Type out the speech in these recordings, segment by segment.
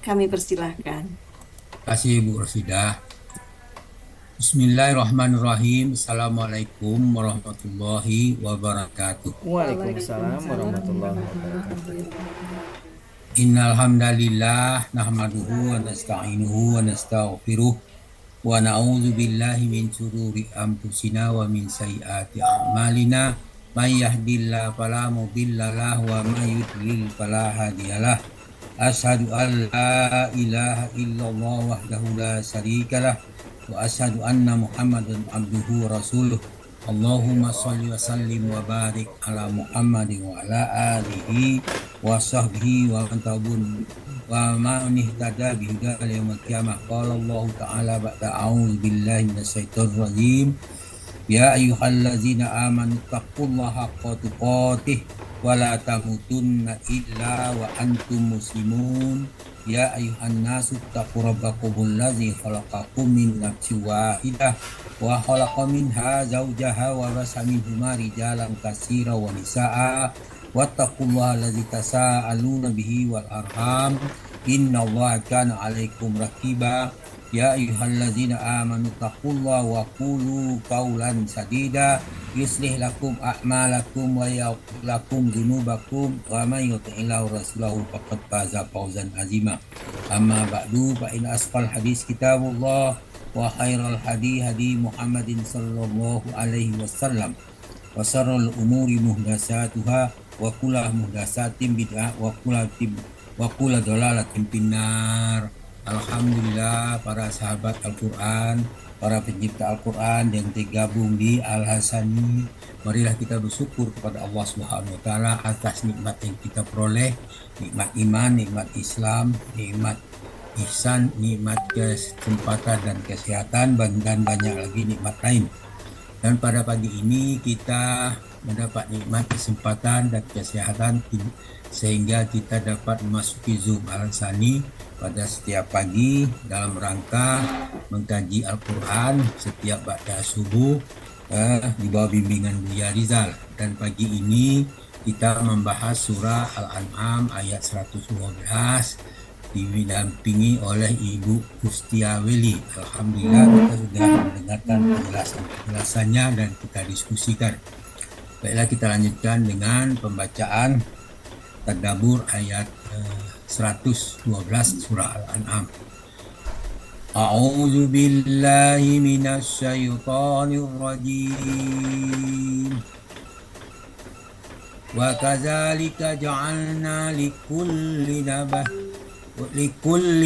Kami persilahkan. Terima kasih Bu Rosidah. Bismillahirrahmanirrahim. Assalamualaikum warahmatullahi wabarakatuh. Waalaikumsalam warahmatullahi Waalaikumsalam wabarakatuh. Innal hamdalillah nahmaduhu wa nasta'inuhu wa nastaghfiruh wa na'udzu billahi min shururi anfusina wa min sayyiati a'malina. May yahdihillahu fala mudilla lahu wa may yudlil fala hadiyalah. Asyhadu an la ilaha illallah wahdahu la syarikalah wa asyhadu anna Muhammadan abduhu wa rasuluh. Allahumma shalli wa sallim wa barik ala Muhammadin wa ala alihi wa sahbihi wa man tabun wa man ihtada bi huda yaumil qiyamah. Qala Allah ta'ala ba'da a'udzu billahi minasyaitonir rajim. Ya ayyuhallazina amanu taqullaha haqqa tuqatih wa la tamutunna illa wa antum muslimun. Ya ayyuhan nasu taqu rabbakumul ladzi khalaqakum min nafsin wahidah wa khalaqa minha zawjaha wa basa minhuma rijalan katsiran wa nisaa wattaqullaha alladzi tasaaluna bihi wal arham innallaha kana 'alaikum raqiba. Ya ayyuhallazina amanu taqullaha wa qulu qawlan sadida yuslih lakum a'malakum wa yaghfir lakum dzunubakum wa may yuti'illahu rasulahu faqad faza fawzan azima. Amma ba'du fa in asqal hadis kitabullah wa khairal hadi Muhammadin sallallahu alaihi wasallam wa syarrul umuri muhdatsatuha wa kullu muhdatsatin bid'ah wa kullu dhalalatin finnar. Alhamdulillah para sahabat Al-Quran, para pencipta Al-Quran yang tergabung di Al-Hasani. Marilah kita bersyukur kepada Allah Subhanahu wa Ta'ala atas nikmat yang kita peroleh, nikmat iman, nikmat Islam, nikmat ihsan, nikmat kesempatan dan kesehatan, dan banyak lagi nikmat lain. Dan pada pagi ini kita mendapat nikmat kesempatan dan kesehatan sehingga kita dapat memasuki Zoom Al-Hasani pada setiap pagi dalam rangka mengkaji Al-Quran setiap ba'da subuh di bawah bimbingan Buya Rizal. Dan pagi ini kita membahas surah Al-An'am ayat 112 didampingi oleh Ibu Kustiaweli. Alhamdulillah kita sudah mendengarkan penjelasannya dan kita diskusikan. Baiklah, kita lanjutkan dengan pembacaan tadabbur ayat 112 surah Al-An'am. A'udzu billahi minasy syaithanir rajim. Wa kadzalika ja'alna likulli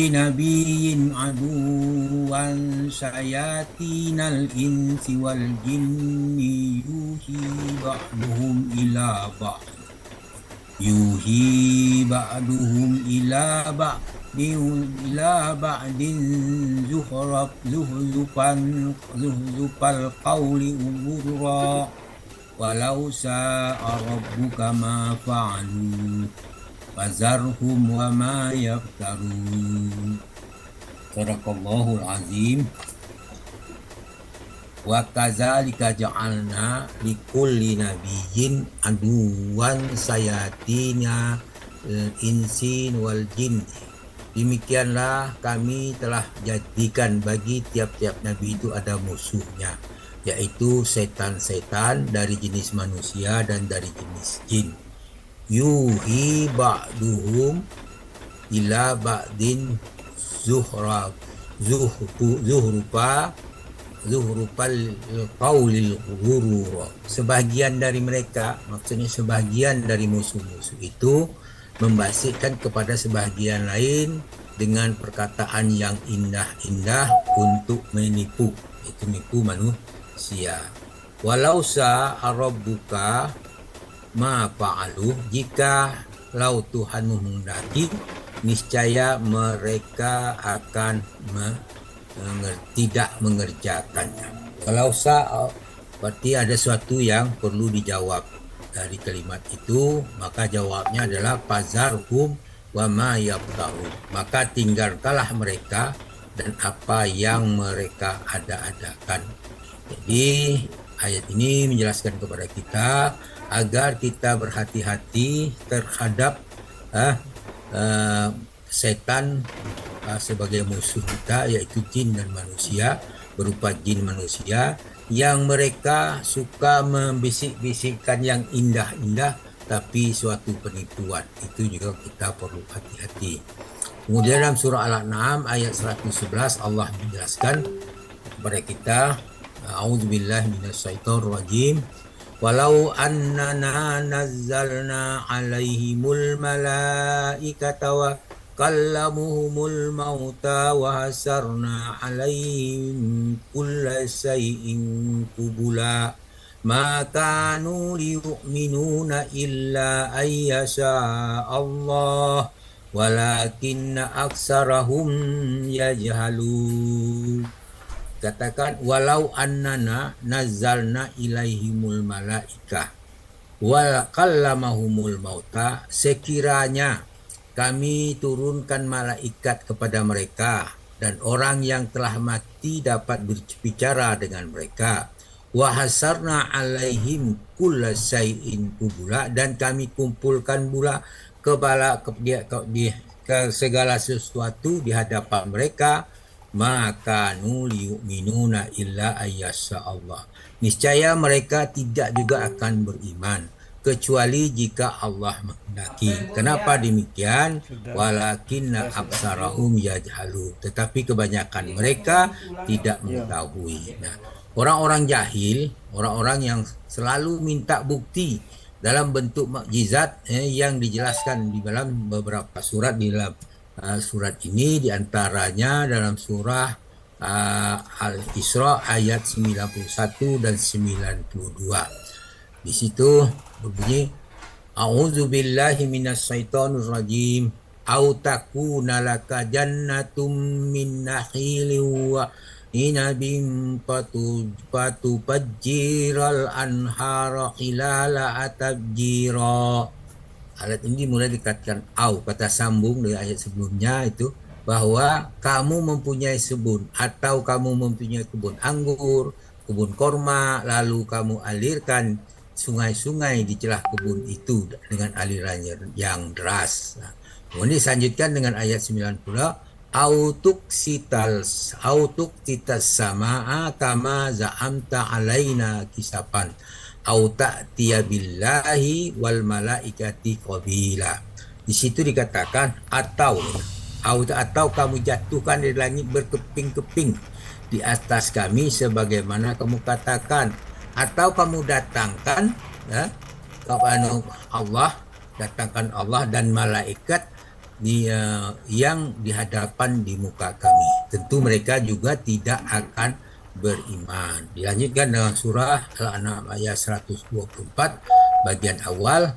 nabiyyin aduwan syayatinal insi wal jinni yuhi ba'duhum ila ba'din zuhrufal qawli ghurra walau sa'a rabbuka ma fa'alu fazarhum wa ma yaftarun. Sadaqallahul azim. Wa kadzalika ja'alna likulli nabiyyin aduwan sayatina insin wal jin. Demikianlah kami telah jadikan bagi tiap-tiap nabi itu ada musuhnya, yaitu setan-setan dari jenis manusia dan dari jenis jin. Yuhi ba'duhum ila ba'din zuhrupal qaulil ghurur. Sebahagian dari mereka, maksudnya sebahagian dari musuh-musuh itu membasikkan kepada sebahagian lain dengan perkataan yang indah-indah untuk menipu, itu nipu manusia. Walau sa'a rabbuka ma fa'alu, jika lau Tuhanmu menghendaki, niscaya mereka akan tidak mengerjakannya. Kalau berarti ada sesuatu yang perlu dijawab dari kalimat itu, maka jawabnya adalah fazarhum wa ma yaftarun. Maka tinggalkanlah mereka dan apa yang mereka ada-adakan. Jadi ayat ini menjelaskan kepada kita agar kita berhati-hati terhadap setan sebagai musuh kita, yaitu jin dan manusia, berupa jin manusia yang mereka suka membisik-bisikkan yang indah-indah tapi suatu penipuan. Itu juga kita perlu hati-hati. Kemudian dalam surah Al-An'am ayat 111 Allah menjelaskan kepada kita, a'udzubillahi minasyaitonir rajim, walau annana nazzalna 'alaihimul malaikata wa kallamuhumul mauta wa hasarna 'alaihim kulla syai'in qubula ma kanu liyu'minuna illa ayyasha Allah walakinna aksarahum yajhalun. Katakan, walau annana nazzalna ilaihimul malaika wal kallamahumul mauta, sekiranya kami turunkan malaikat kepada mereka dan orang yang telah mati dapat berbicara dengan mereka, wa hasarna alaihim kulla syai'in qubula, dan kami kumpulkan pula ke segala sesuatu di hadapan mereka, maka liyu'minuna illa ayyasha Allah, niscaya mereka tidak juga akan beriman kecuali jika Allah menghendaki. Kenapa demikian? Walakinna aksarahum yajhalu, tetapi kebanyakan mereka tidak mengetahui. Nah, orang-orang jahil, orang-orang yang selalu minta bukti dalam bentuk mukjizat yang dijelaskan di dalam beberapa surat di dalam surat ini, diantaranya dalam surah Al-Isra ayat 91 dan 92. Di situ berbunyi, a'udzubillahi minasyaitonir rajim, au takuna laka jannatum min nakhilin wa inabin patufajjiral anhara khilala atabjira. Ayat ini mulai dikatakan au, kata sambung dari ayat sebelumnya itu, bahwa kamu mempunyai kebun atau kamu mempunyai kebun anggur, kebun korma, lalu kamu alirkan sungai-sungai di celah kebun itu dengan alirannya yang deras. Nah, kemudian dilanjutkan dengan ayat 90, autuk titas samaa kama za'amta alaina kisapan au ta'tiya billahi wal malaikati qabila. Di situ dikatakan atau kamu jatuhkan dari langit berkeping-keping di atas kami sebagaimana kamu katakan, atau kamu datangkan datangkan Allah dan malaikat yang di hadapan di muka kami. Tentu mereka juga tidak akan beriman. Dilanjutkan dengan surah Al-An'am ayat 124 bagian awal,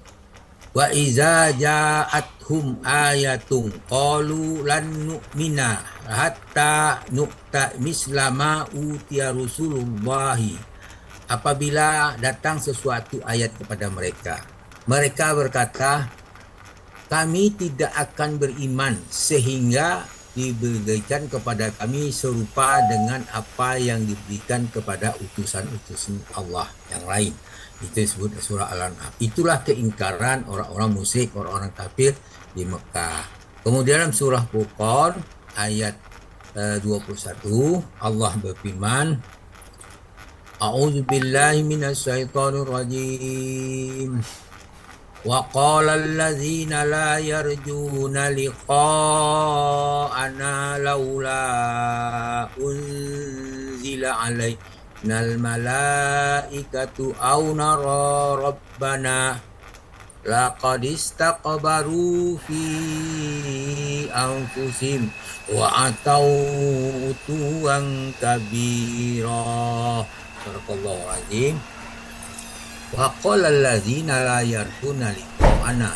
wa iza ja'athum ayatum qalu lan nu'mina hatta nu'ta mislama utiya rusulullahi. Apabila datang sesuatu ayat kepada mereka, mereka berkata, kami tidak akan beriman sehingga diberikan kepada kami serupa dengan apa yang diberikan kepada utusan-utusan Allah yang lain. Itu disebut surah Al-An'am. Itulah keingkaran orang-orang musyrik, orang-orang kafir di Mekah. Kemudian dalam surah Furqan ayat 21 Allah berfirman, a'udzubillahi minasyaitonir rajim. وقال الذين لا يرجون لقاءنا لولا أنزل علينا الملائكة أو نرى ربنا لقد استكبروا في أنفسهم وأتوا عتوا كبيرا. Barakallahu azim. Wa qala allazina la yarjuna liqa'ana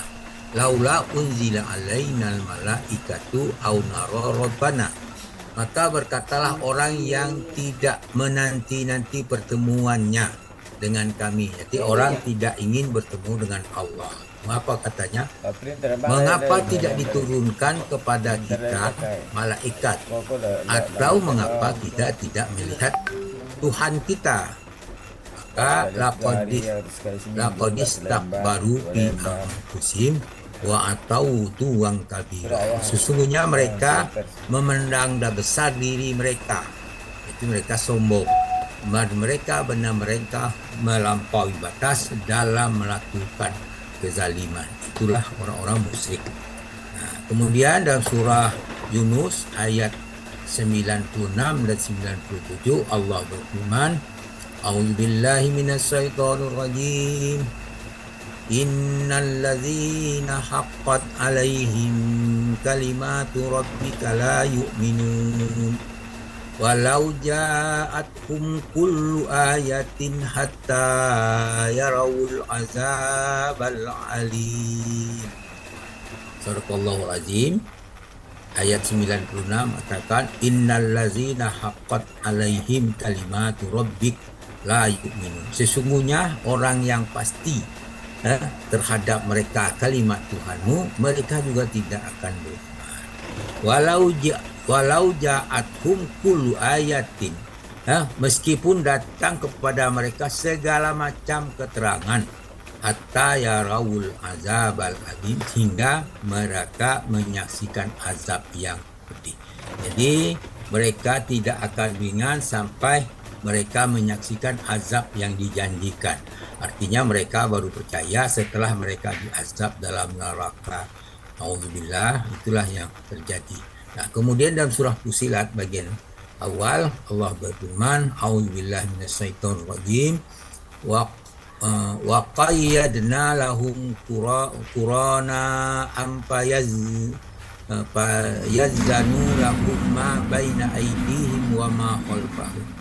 laula unzila alainal malaikatu aw nara rabbana. Maka berkatalah orang yang tidak menanti-nanti pertemuannya dengan kami. Jadi orang tidak ingin bertemu dengan Allah. Mengapa katanya? Mengapa tidak diturunkan kepada kita malaikat? Atau mengapa kita tidak melihat Tuhan kita? Maka laqadis takbaru bi anfusihim, wa atau tuang kabira. Sesungguhnya mereka memandang besar diri mereka. Itu mereka sombong. Mereka benar mereka melampaui batas dalam melakukan kezaliman. Itulah orang-orang musyrik. Nah, kemudian dalam surah Yunus ayat 96 dan 97 Allah berfirman, A'udzubillahi minasyaitonir rajim. Innal ladzina haqqat 'alaihim kalimatu rabbika la yu'minun. Walau ja'atkum kullu ayatin hatta yarawul azabal alim. Sadaqallahul azim. Ayat 96 mengatakan innal ladzina haqqat alaihim kalimatu rabbik la yu'minun. Sesungguhnya orang yang pasti terhadap mereka kalimat Tuhanmu, mereka juga tidak akan beriman. Walau ja'athum kullu ayatin, meskipun datang kepada mereka segala macam keterangan, hatta yarawul azab al-adim, hingga mereka menyaksikan azab yang pedih. Jadi mereka tidak akan ringan sampai mereka menyaksikan azab yang dijanjikan. Artinya mereka baru percaya setelah mereka diazab dalam neraka. Auzubillah, itulah yang terjadi. Nah, kemudian dalam surah Fussilat bagian awal Allah berfirman, Auzubillahi minasyaitonir rajim. Wa qayyadna lahum qurana yazzanu lahum ma baina aydihim wa ma khalfahum.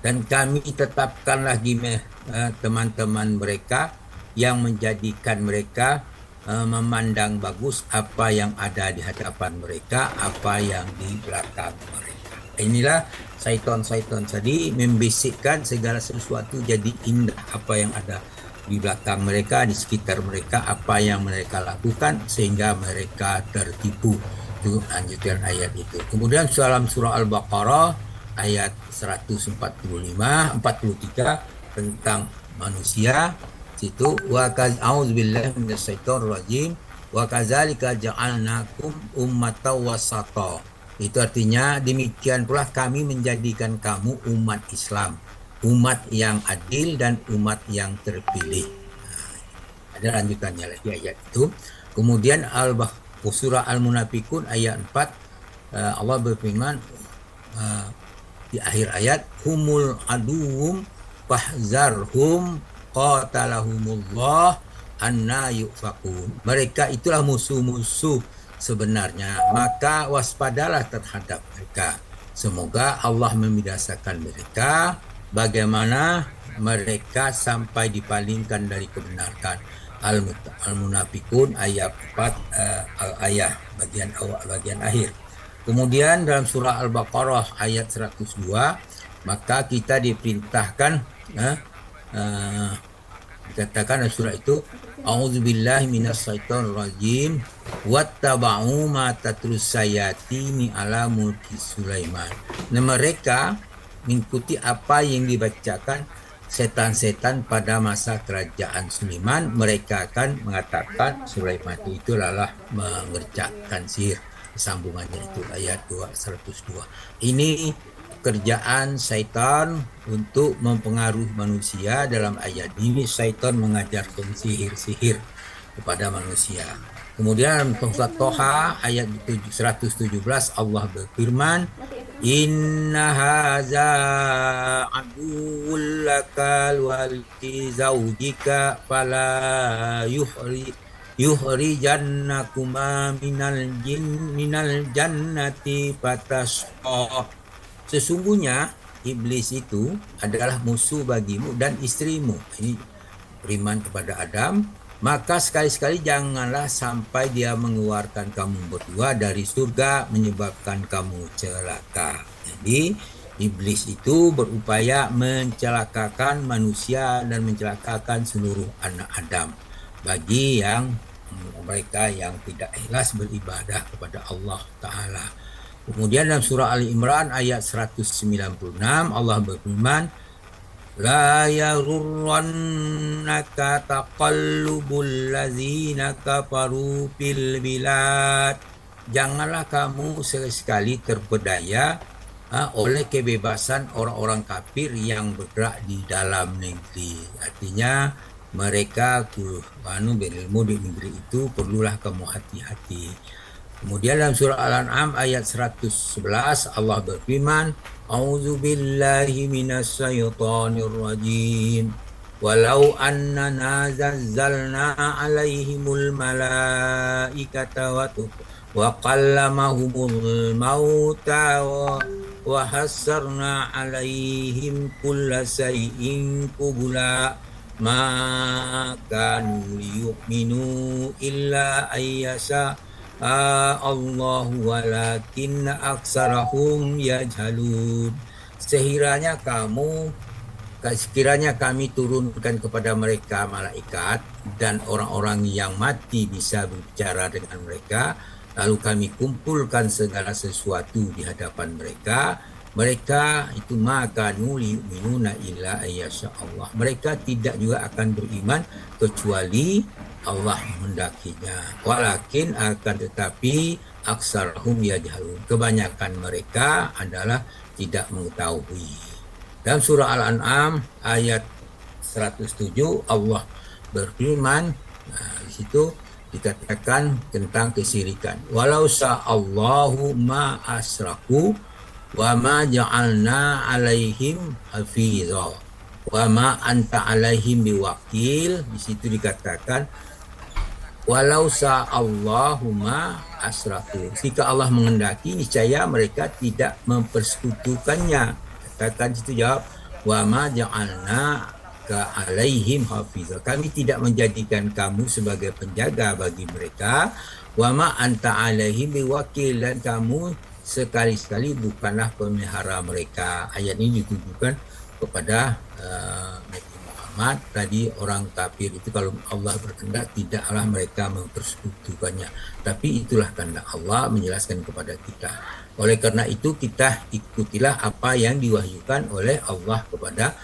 Dan kami tetapkan lagi teman-teman mereka yang menjadikan mereka memandang bagus apa yang ada di hadapan mereka, apa yang di belakang mereka. Inilah syaitan-syaitan tadi membisikkan segala sesuatu jadi indah, apa yang ada di belakang mereka, di sekitar mereka, apa yang mereka lakukan sehingga mereka tertipu. Itu lanjutan ayat itu. Kemudian dalam surah Al-Baqarah ayat 143 tentang manusia, situ wa a'udzubillahi minasyaitonir rajim wa kadzalika ja'alnakum ummatan wasata. Itu artinya demikian pula kami menjadikan kamu umat Islam, umat yang adil dan umat yang terpilih. Nah, ada lanjutannya lagi ayat itu. Kemudian surah Al-Munafikun ayat 4 Allah berfirman di akhir ayat, humul aduwum fahzarhum qatalahumullah anna yufakun. Mereka itulah musuh-musuh sebenarnya, maka waspadalah terhadap mereka. Semoga Allah membinasakan mereka, bagaimana mereka sampai dipalingkan dari kebenaran. Al-Munafikun ayat 4 al-ayah bagian awal bagian akhir. Kemudian dalam surah Al-Baqarah ayat 102, maka kita diperintahkan dikatakan dalam surah itu, A'udzubillahi minasyaitonir rajim wattaba'u ma tatlus sayatini ala mulki Sulaiman. Nah, mereka mengikuti apa yang dibacakan setan-setan pada masa kerajaan Sulaiman. Mereka akan mengatakan Sulaiman itu adalah mengerjakan sihir. Sambungannya itu ayat 102. Ini kerjaan syaitan untuk mempengaruhi manusia. Dalam ayat ini syaitan mengajarkan sihir-sihir kepada manusia. Kemudian dalam surat Toha ayat 117 Allah berfirman, Inna haza aduwwul lakal walki zaujika fala yuhrijannakuma minal jannati fatasqa. Sesungguhnya iblis itu adalah musuh bagimu dan istrimu. Ini beriman kepada Adam, maka sekali-sekali janganlah sampai dia mengeluarkan kamu berdua dari surga menyebabkan kamu celaka. Jadi iblis itu berupaya mencelakakan manusia dan mencelakakan seluruh anak Adam. Bagi yang mereka yang tidak ikhlas beribadah kepada Allah Ta'ala. Kemudian dalam surah Ali Imran ayat 196 Allah berfirman, La yaghurrannaka taqallubul ladzina kafaru fil bilad. Janganlah kamu sekali-sekali terpedaya oleh kebebasan orang-orang kafir yang bergerak di dalam negeri. Artinya mereka berilmu di negeri itu perlulah kamu hati-hati. Kemudian dalam surah Al-An'am ayat 111 Allah berfirman, A'udzu billahi minasy syaithanir rajim. Walau annana nazzalna 'alaihimul malaikata wa qallamahumul mauta wa hassarna 'alaihim kulla shay'in qubla ma kanu liyu'minu illa ayyasha Allah walakin aksarahum yajhalun. Sekiranya kami turunkan kepada mereka malaikat dan orang-orang yang mati bisa berbicara dengan mereka, lalu kami kumpulkan segala sesuatu di hadapan mereka, mereka itu maka yu'minuna illa ayyasha Allah. Mereka tidak juga akan beriman kecuali Allah menghendakinya. Walakin akan tetapi aksarhum yajhalun. Kebanyakan mereka adalah tidak mengetahui. Dalam surah Al-An'am ayat 107 Allah berfirman, di situ dikatakan tentang kesyirikan. Walau sa'allahu ma asraku wa ma ja'alna alaihim hafizah wa ma anta alaihim biwakil. Di situ dikatakan walau sa'allahu ma asraku. Jika Allah menghendaki niscaya mereka tidak mempersekutukannya. Katakan situ jawab wa ma ja'alna ka alaihim hafizah. Kami tidak menjadikan kamu sebagai penjaga bagi mereka. Wa ma anta alaihim biwakil, dan kamu sekali-sekali bukanlah pemelihara mereka. Ayat ini ditujukan kepada Nabi Muhammad. Tadi orang kafir itu kalau Allah berkehendak tidaklah mereka mempersekutukannya. Tapi itulah kehendak Allah menjelaskan kepada kita. Oleh karena itu kita ikutilah apa yang diwahyukan oleh Allah kepada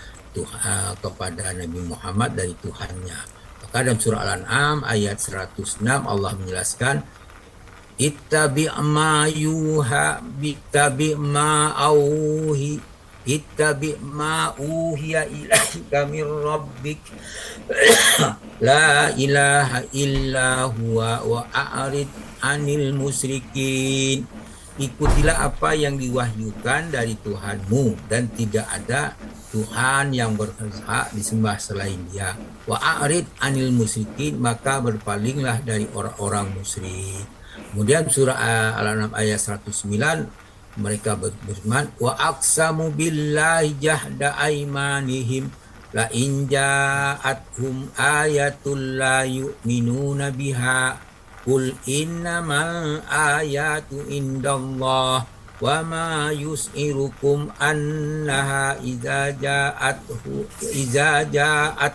kepada Nabi Muhammad dari Tuhannya. Maka dalam surah Al-An'am ayat 106 Allah menjelaskan ittabi' ma yuha bittabi' ma auhi ittabi' ma uhiya ilaika min rabbik la ilaha illa huwa wa a'rid anil musyrikin. Ikutilah apa yang diwahyukan dari Tuhanmu dan tidak ada Tuhan yang berhak disembah selain Dia. Wa a'rid anil musyrikin, maka berpalinglah dari orang-orang musyrik. Kemudian surah Al-An'am ayat 109 mereka berfirman wa aqsamu billahi jahda aimanihim la in ja'athum ayatul la yu'minuna biha Qul innamal ayatu indallah wa ma yus'irukum annaha iza ja'at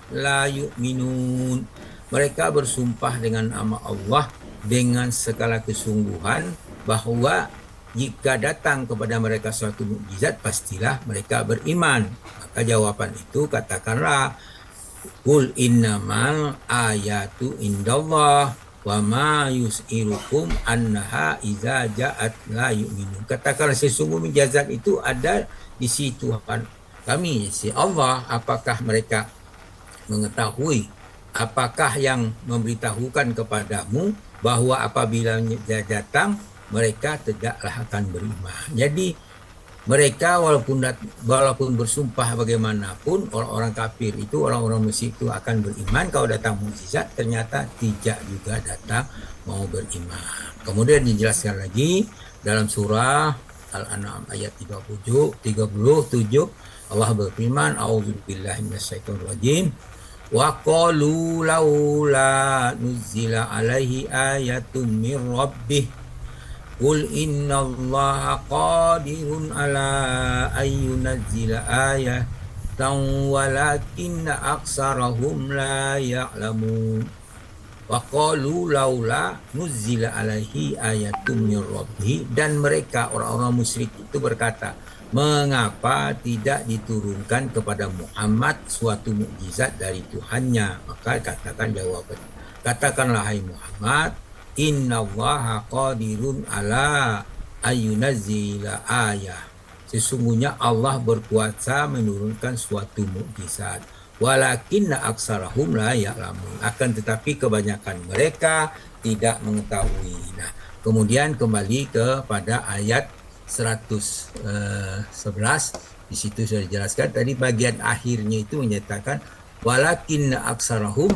la yu'minun. Mereka bersumpah dengan nama Allah dengan segala kesungguhan bahwa jika datang kepada mereka suatu mukjizat pastilah mereka beriman. Maka jawaban itu katakanlah Qul innamal ayatu indallah wa ma yus'irukum annaha iza ja'at la yu'minun. Katakanlah sesungguhnya mujizat itu ada di sisi Tuhan kami, si Allah. Apakah mereka mengetahui? Apakah yang memberitahukan kepadamu bahwa apabila dia datang mereka tidaklah akan beriman. Jadi mereka walaupun bersumpah bagaimanapun, orang-orang kafir itu, orang-orang musyrik itu akan beriman. Kalau datang mukjizat ternyata tidak juga datang mau beriman. Kemudian dijelaskan lagi dalam surah Al-An'am ayat 37 Allah berfirman, A'udzubillahi minasyaitonir rajim. Wa qalu laula nuzila alaihi ayatun mir rabbih Qul innallaha qadirun ala ayyunazzila ayatan walakinna aksarahum la ya'lamun. Wa qalu laula nuzila alaihi ayatum mir rabbih, dan mereka orang-orang musyrik itu berkata, mengapa tidak diturunkan kepada Muhammad suatu mukjizat dari Tuhannya? Maka katakanlah hai Muhammad, innallaha qadirun ala ayyunazzila ayah. Sesungguhnya Allah berkuasa menurunkan suatu mukjizat. Walakinna aksarahum la ya'lamun. Akan tetapi kebanyakan mereka tidak mengetahui. Nah, kemudian kembali kepada ayat 111. Di situ sudah dijelaskan tadi, bagian akhirnya itu menyatakan walakinna aksarahum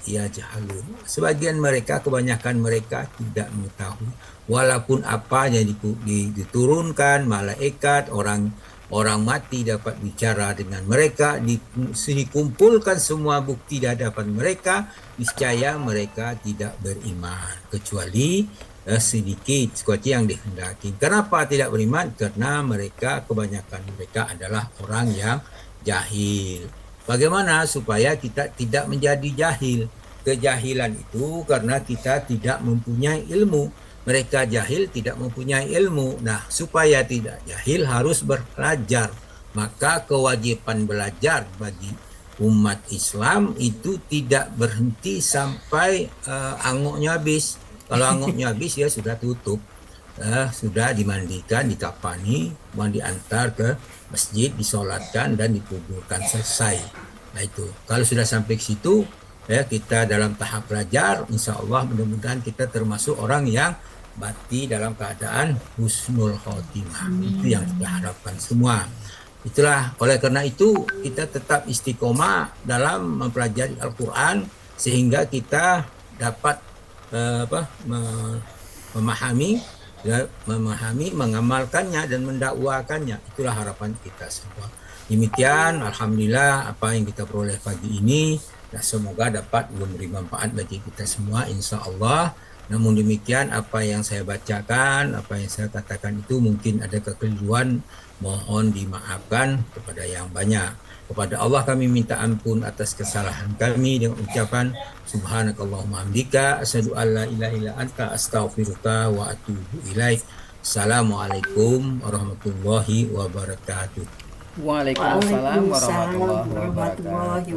ya jahalun. Sebagian mereka, kebanyakan mereka tidak mengetahui. Walaupun apa yang diturunkan, malaikat, orang mati dapat bicara dengan mereka, dikumpulkan semua bukti di hadapan mereka, niscaya mereka tidak beriman kecuali sedikit seperti yang dikehendaki. Kenapa tidak beriman? Karena mereka, kebanyakan mereka adalah orang yang jahil. Bagaimana supaya kita tidak menjadi jahil? Kejahilan itu karena kita tidak mempunyai ilmu. Mereka jahil, tidak mempunyai ilmu. Nah, supaya tidak jahil harus belajar. Maka kewajiban belajar bagi umat Islam itu tidak berhenti sampai angoknya habis. Kalau angoknya habis ya sudah tutup. Sudah dimandikan, dikafani, diantar ke masjid, disolatkan dan dikuburkan, selesai. Nah itu. Kalau sudah sampai ke situ, kita dalam tahap belajar, insya Allah mudah-mudahan kita termasuk orang yang mati dalam keadaan husnul khotimah. Itu yang kita harapkan semua. Itulah, oleh karena itu kita tetap istiqomah dalam mempelajari Al-Quran sehingga kita dapat memahami, mengamalkannya dan mendakwakannya. Itulah harapan kita semua. Demikian, alhamdulillah apa yang kita peroleh pagi ini, dan semoga dapat memberi manfaat bagi kita semua, insya Allah. Namun demikian, apa yang saya bacakan, apa yang saya katakan itu mungkin ada kekeliruan, mohon dimaafkan kepada yang banyak. Kepada Allah kami minta ampun atas kesalahan kami dengan ucapan subhanakallahumma hamdika asyhadu an la ilaha illa anta astaghfiruka wa atubu ilaik. Assalamualaikum warahmatullahi wabarakatuh. Waalaikumsalam warahmatullahi wabarakatuh.